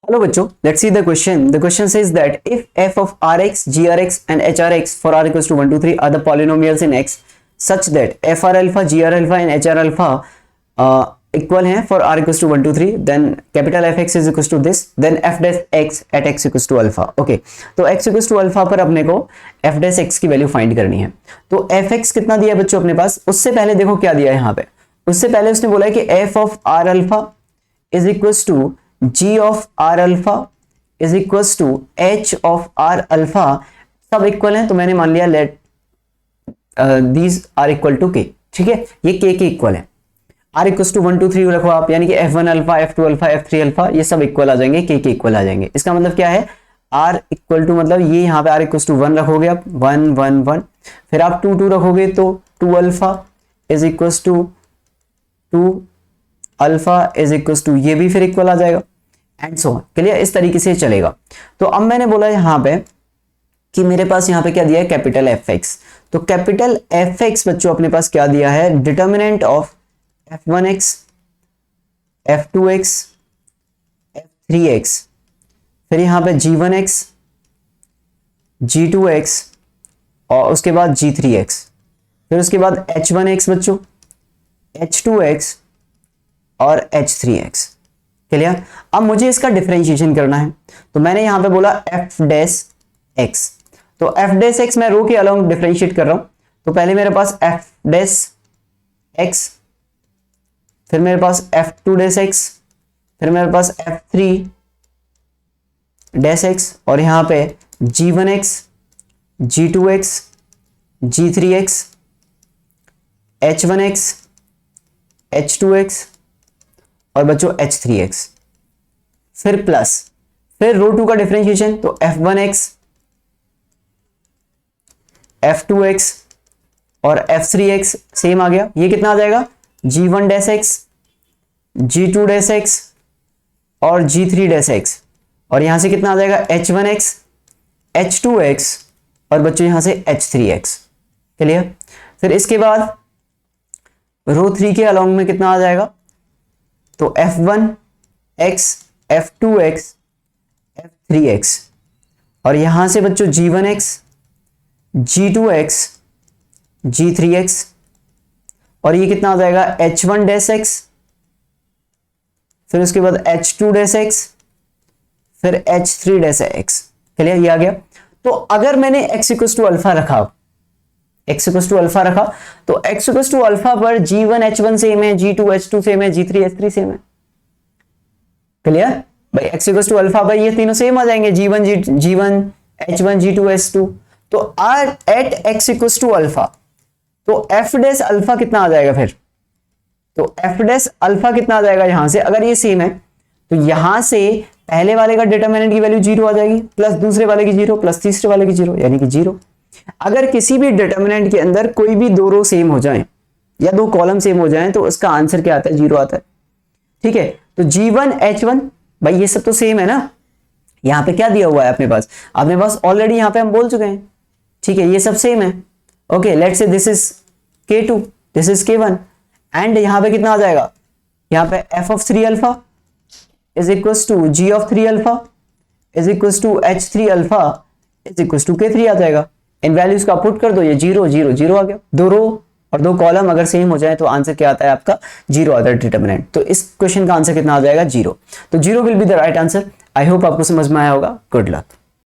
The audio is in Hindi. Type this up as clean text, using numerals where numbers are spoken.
Hello बच्चों, let's see the question. The question says that if f of rx, grx and hrx for r equals to 1, 2, 3 are the polynomials in x such that fr alpha, gr alpha and hr alpha equal हैं for r equals to 1, 2, 3, then capital fx is equals to this, then f dash x at x equals to alpha. Okay, तो x equals to alpha पर अपने को f dash x की वैल्यू फाइंड करनी है. तो fx कितना दिया है बच्चों अपने पास? उससे पहले देखो क्या दिया है यहाँ पे. उससे पहले उसने बोला है कि f of r alpha is equals to g of r alpha is equals to h of r alpha, सब इक्वल हैं तो मैंने मान लिया let these are equal to k. ठीक है, ये k के इक्वल है. r इक्वल्स टू 1, 2, 3 रखो आप, यानी कि f1 alpha, f2 alpha, f3 alpha ये सब इक्वल आ जाएंगे, k के इक्वल आ जाएंगे. इसका मतलब क्या है, r इक्वल टू मतलब ये यहाँ पे r इक्वल्स टू 1 रखोगे आप, 1 1 1, फिर आप 2 2 रखोगे तो 2 alpha is equals to 2 alpha is equals to, ये भी फिर इक्वल आ जाएगा एंड सो ऑन. क्लियर, इस तरीके से चलेगा. तो अब मैंने बोला यहाँ पे कि मेरे पास यहाँ पे क्या दिया है, कैपिटल एफ एक्स. तो कैपिटल एफ एक्स बच्चों अपने पास क्या दिया है, determinant of f1x, f2x, f3x, फिर यहाँ पे g1x, g2x और उसके बाद g3x, फिर उसके बाद h1x बच्चों, h2x और h3x. क्लियर. अब मुझे इसका डिफरेंशिएशन करना है तो मैंने यहां पे बोला f डैश x. तो f डैश x मैं रो के अलोंग डिफरेंशिएट कर रहा हूं. तो पहले मेरे पास f डैश x, फिर मेरे पास f2 डैश x, फिर मेरे पास f3 डैश x और यहां पे g1x, g2x, g3x, h1x, h2x और बच्चों h3x, फिर प्लस, फिर रो 2 का डिफरेंशिएशन तो f1x, f2x और f3x सेम आ गया. ये कितना आ जाएगा, g1 dash x, g2 dash x और g3 डैश x और यहां से कितना आ जाएगा, h1x, h2x और बच्चों यहां से h3x. क्लियर. फिर इसके बाद रो 3 के अलोंग में कितना आ जाएगा, तो f1x, f2x, f3x और यहां से बच्चों g1x, g2x, g3x और ये कितना आ जाएगा, h1 डैश x, फिर उसके बाद h2 डैश x, फिर h3 डैश x. क्लियर, ये आ गया. तो अगर मैंने x इक्वल्स टू अल्फा रखा, x इक्वल्स टू अल्फा रखा तो x इक्वल्स टू अल्फा पर g1 h1 सेम है, g2 h2 सेम है, g3 h3 सेम है. क्लियर भाई, x इक्वल्स टू अल्फा पर ये तीनों सेम आ जाएंगे, g1 h1 g2 h2. तो r at x equals to alpha तो f डैश अल्फा कितना आ जाएगा, फिर तो f डैश अल्फा कितना आ जाएगा यहां से, अगर ये सेम है तो यहां से पहले वाले का डिटर्मिनेंट की वैल्यू 0 आ जाएगी, प्लस दूसरे वाले की 0, प्लस तीसरे वाले की 0 यानी कि 0. अगर किसी भी डिटर्मिनेंट के अंदर कोई भी दो रो सेम हो जाएं या दो कॉलम सेम हो जाएं तो उसका आंसर क्या आता है, 0 आता है. ठीक है, तो g1 h1 भाई ये सब तो सेम है ना. यहां पे क्या दिया हुआ है अपने पास ऑलरेडी यहां पे हम बोल चुके हैं. ठीक है, ये सब सेम है. Okay, let's say this is k2, this is k1 and यहां पे कितना आ जाएगा, यहां पे f of 3 alpha is equals to g of 3 alpha is equals to h3 alpha is equals to k3 आ जाएगा. इन वैल्यूज का पुट कर दो, ये 0 0 0 आ गया. दो रो और दो कॉलम अगर सेम हो जाए तो आंसर क्या आता है आपका, 0 आता है डिटर्मिनेंट. तो इस क्वेश्चन का आंसर कितना आ जाएगा, 0. तो 0 will be the right answer. I hope आपको समझ में आया होगा. Good luck.